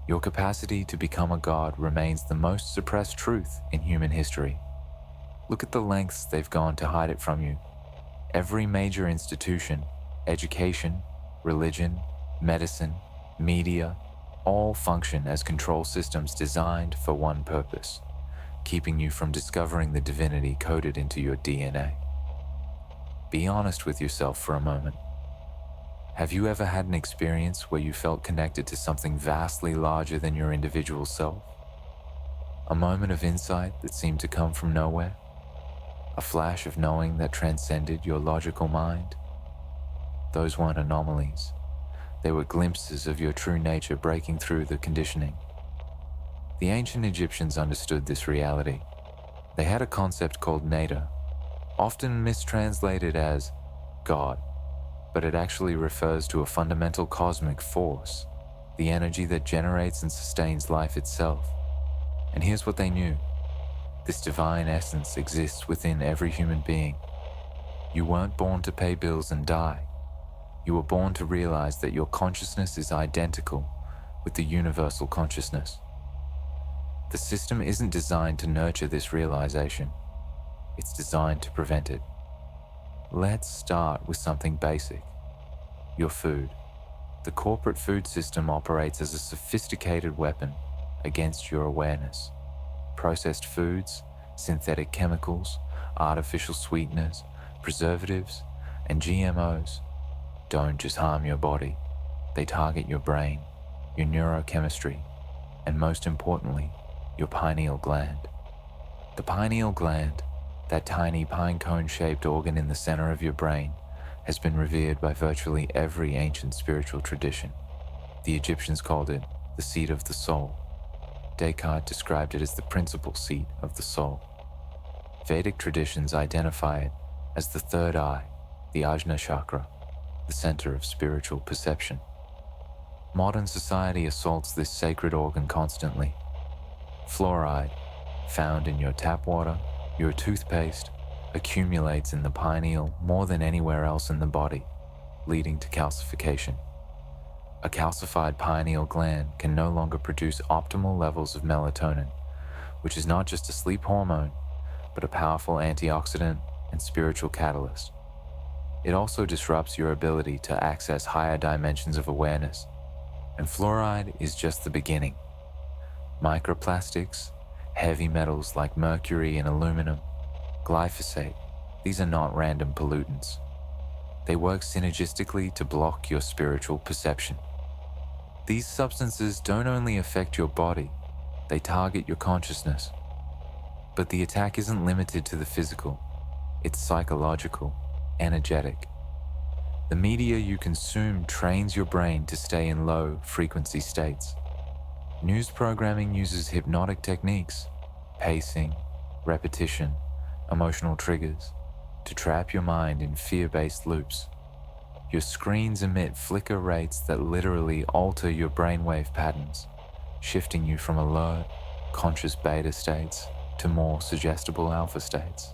Your capacity to become a god remains the most suppressed truth in human history. Look at the lengths they've gone to hide it from you. Every major institution, education, religion, medicine, media, all function as control systems designed for one purpose: keeping you from discovering the divinity coded into your DNA. Be honest with yourself for a moment. Have you ever had an experience where you felt connected to something vastly larger than your individual self? A moment of insight that seemed to come from nowhere? A flash of knowing that transcended your logical mind? Those weren't anomalies. They were glimpses of your true nature breaking through the conditioning. The ancient Egyptians understood this reality. They had a concept called nada, often mistranslated as God, but it actually refers to a fundamental cosmic force, the energy that generates and sustains life itself. And here's what they knew. This divine essence exists within every human being. You weren't born to pay bills and die. You were born to realize that your consciousness is identical with the universal consciousness. The system isn't designed to nurture this realization. It's designed to prevent it. Let's start with something basic. Your food. The corporate food system operates as a sophisticated weapon against your awareness. Processed foods, synthetic chemicals, artificial sweeteners, preservatives, and GMOs don't just harm your body. They target your brain, your neurochemistry, and most importantly, your pineal gland. The pineal gland, that tiny pine cone-shaped organ in the center of your brain, has been revered by virtually every ancient spiritual tradition. The Egyptians called it the seat of the soul. Descartes described it as the principal seat of the soul. Vedic traditions identify it as the third eye, the Ajna chakra, the center of spiritual perception. Modern society assaults this sacred organ constantly. Fluoride, found in your tap water, your toothpaste, accumulates in the pineal more than anywhere else in the body, leading to calcification. A calcified pineal gland can no longer produce optimal levels of melatonin, which is not just a sleep hormone, but a powerful antioxidant and spiritual catalyst. It also disrupts your ability to access higher dimensions of awareness, and fluoride is just the beginning. Microplastics, heavy metals like mercury and aluminum, glyphosate, these are not random pollutants. They work synergistically to block your spiritual perception. These substances don't only affect your body, they target your consciousness. But the attack isn't limited to the physical, it's psychological, energetic. The media you consume trains your brain to stay in low frequency states. News programming uses hypnotic techniques, pacing, repetition, emotional triggers, to trap your mind in fear-based loops. Your screens emit flicker rates that literally alter your brainwave patterns, shifting you from alert, conscious beta states to more suggestible alpha states.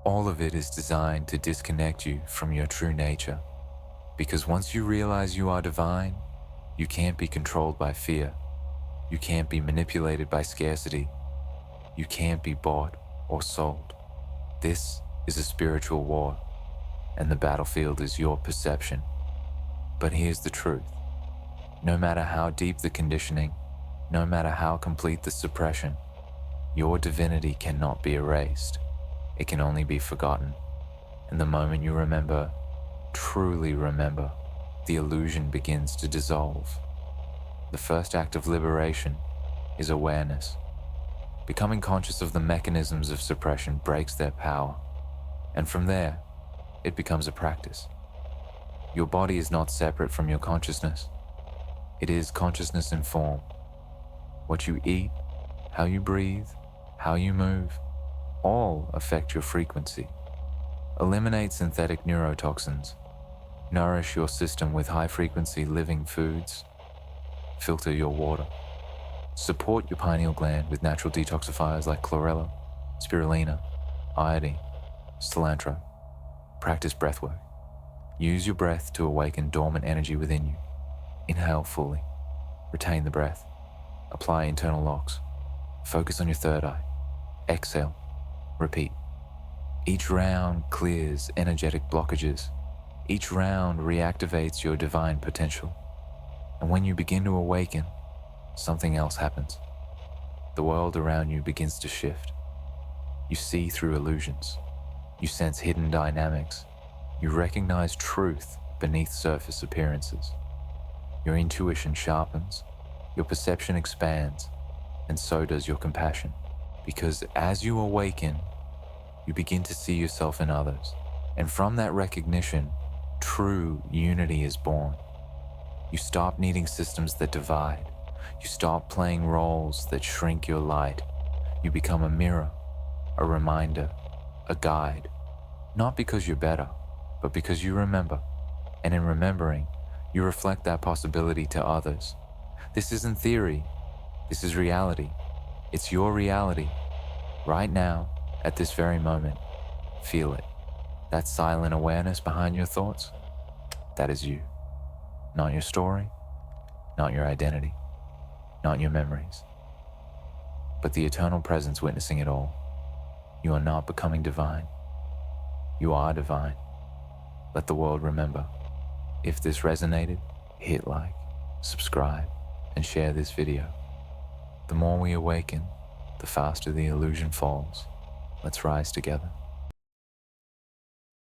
All of it is designed to disconnect you from your true nature, because once you realize you are divine, you can't be controlled by fear. You can't be manipulated by scarcity. You can't be bought or sold. This is a spiritual war, and the battlefield is your perception. But here's the truth. No matter how deep the conditioning, no matter how complete the suppression, your divinity cannot be erased. It can only be forgotten. And the moment you remember, truly remember, the illusion begins to dissolve. The first act of liberation is awareness. Becoming conscious of the mechanisms of suppression breaks their power. And from there, it becomes a practice. Your body is not separate from your consciousness. It is consciousness in form. What you eat, how you breathe, how you move, all affect your frequency. Eliminate synthetic neurotoxins. Nourish your system with high-frequency living foods. Filter your water. Support your pineal gland with natural detoxifiers like chlorella, spirulina, iodine, cilantro. Practice breathwork. Use your breath to awaken dormant energy within you. Inhale fully. Retain the breath. Apply internal locks. Focus on your third eye. Exhale. Repeat. Each round clears energetic blockages. Each round reactivates your divine potential. And when you begin to awaken, something else happens. The world around you begins to shift. You see through illusions. You sense hidden dynamics. You recognize truth beneath surface appearances. Your intuition sharpens. Your perception expands. And so does your compassion. Because as you awaken, you begin to see yourself in others. And from that recognition, true unity is born. You stop needing systems that divide. You stop playing roles that shrink your light. You become a mirror, a reminder, a guide. Not because you're better, but because you remember. And in remembering, you reflect that possibility to others. This isn't theory. This is reality. It's your reality. Right now, at this very moment, feel it. That silent awareness behind your thoughts, that is you. Not your story, not your identity, not your memories, but the eternal presence witnessing it all. You are not becoming divine. You are divine. Let the world remember. If this resonated, hit like, subscribe, and share this video. The more we awaken, the faster the illusion falls. Let's rise together.